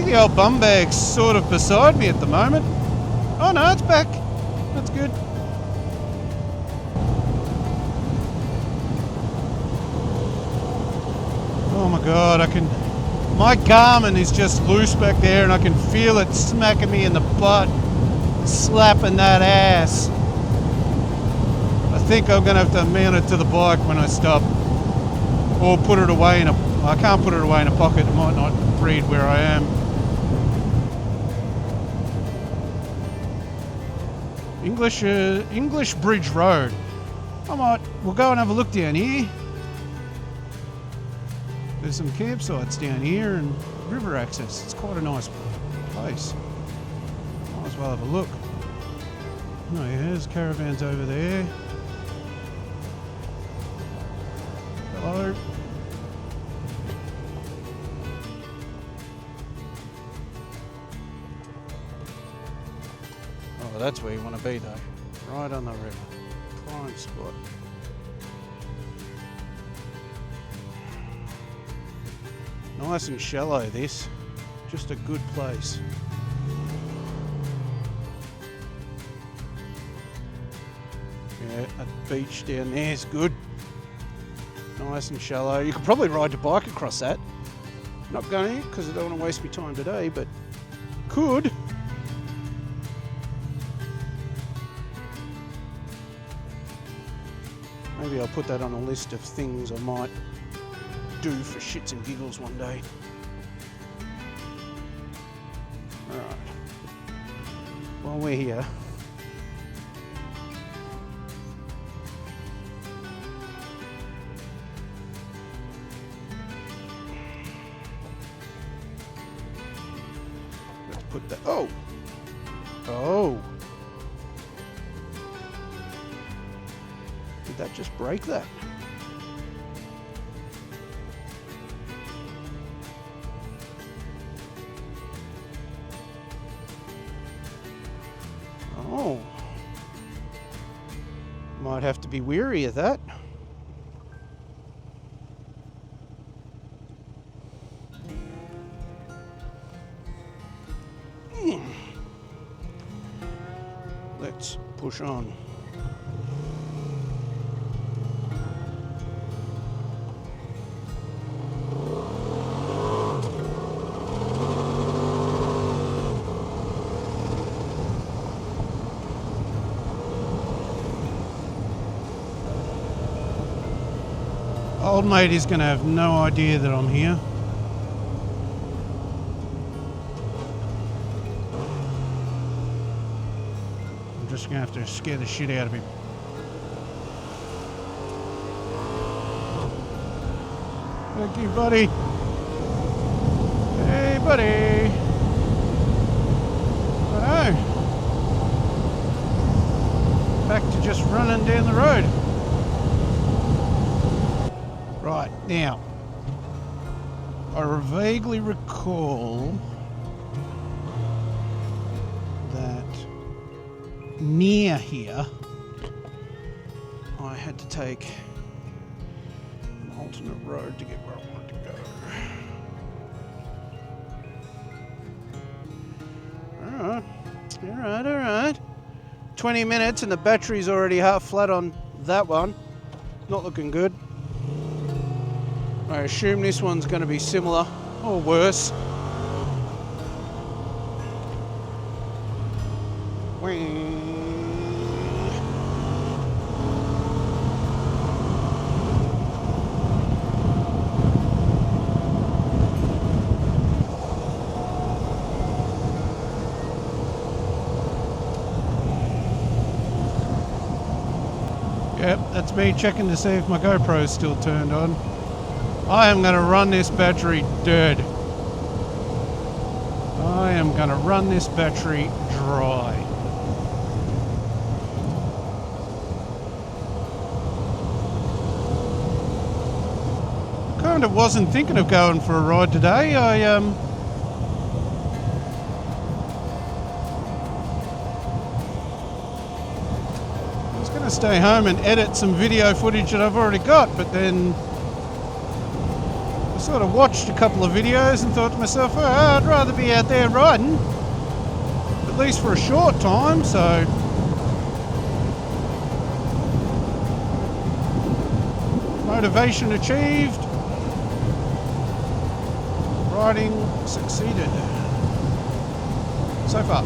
think the old bum bag's sort of beside me at the moment. Oh no, it's back. That's good. Oh my god, my Garmin is just loose back there and I can feel it smacking me in the butt, slapping that ass. I think I'm going to have to mount it to the bike when I stop, or put it away I can't put it away in a pocket, it might not read where I am. English Bridge Road. We'll go and have a look down here. There's some campsites down here and river access. It's quite a nice place. Might as well have a look. Oh yeah, there's caravans over there. Hello. Oh, that's where you want to be though. Right on the river. Prime spot. Nice and shallow this. Just a good place. Yeah, that beach down there is good. Nice and shallow. You could probably ride your bike across that. Not going to because I don't want to waste my time today, but could. Maybe I'll put that on a list of things I might do for shits and giggles one day. Alright. While we're here, let's put that. Oh! Did that just break that? Oh, might have to be wary of that. Let's push on. Old mate is going to have no idea that I'm here. I'm just going to have to scare the shit out of him. Thank you, buddy. Hey, buddy. Hello. Back to just running down the road. Right, now, I vaguely recall that near here, I had to take an alternate road to get where I wanted to go. Alright. 20 minutes and the battery's already half flat on that one. Not looking good. I assume this one's going to be similar or worse. Yep, that's me checking to see if my GoPro is still turned on. I am going to run this battery dead. I am going to run this battery dry. Kind of wasn't thinking of going for a ride today. I was going to stay home and edit some video footage that I've already got, but then Sort of watched a couple of videos and thought to myself, oh, I'd rather be out there riding, at least for a short time, so motivation achieved, riding succeeded so far.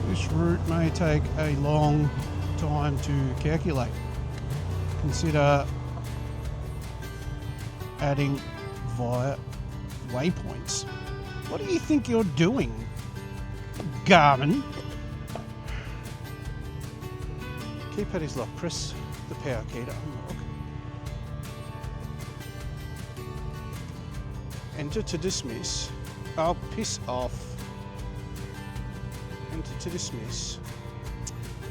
This route may take a long time to calculate. Consider adding via waypoints. What do you think you're doing, Garmin? Keypad is locked. Press the power key to unlock. Enter to dismiss. Oh, piss off. Enter to dismiss.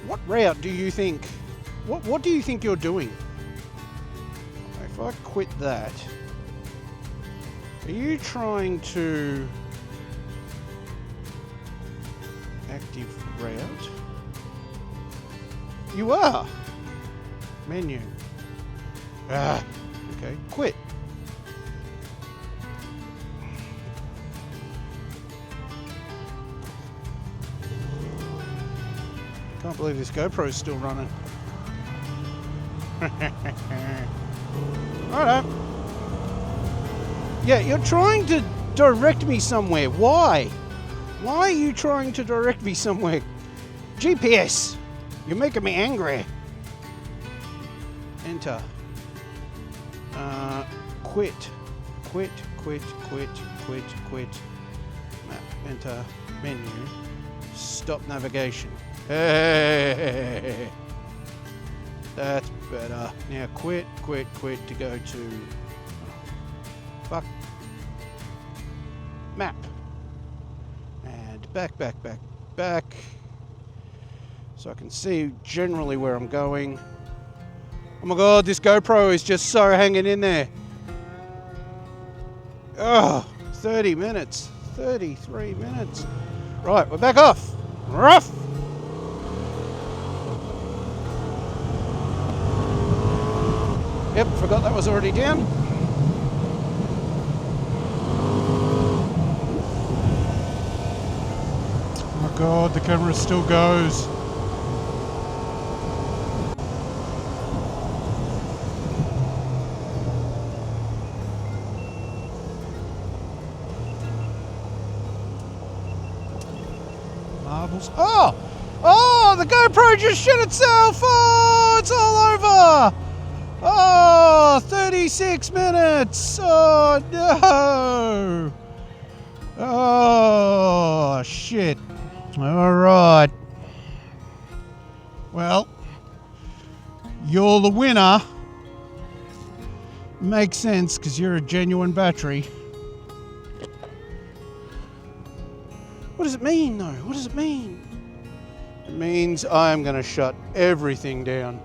What route do you think? What do you think you're doing? If I quit that, are you trying to active route? You are. Menu. Okay, quit. Can't believe this GoPro is still running. Alright. Yeah, you're trying to direct me somewhere. Why? Why are you trying to direct me somewhere? GPS, you're making me angry. Enter. Quit. Map. Enter. Menu. Stop navigation. Hey, that's better. Now quit to go to fuck map and back so I can see generally where I'm going. Oh my god, this GoPro is just so hanging in there. Oh, 30 minutes, 33 minutes. Right, we're back off. Rough. Yep, forgot that was already down. Oh my god, the camera still goes. Marbles. Oh, the GoPro just shit itself. Oh, it's all over. Oh, 36 minutes. Oh, no. Oh, shit. All right. Well, you're the winner. Makes sense because you're a genuine battery. What does it mean, though? What does it mean? It means I'm going to shut everything down.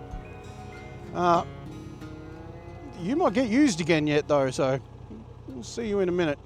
You might get used again yet, though, so we'll see you in a minute.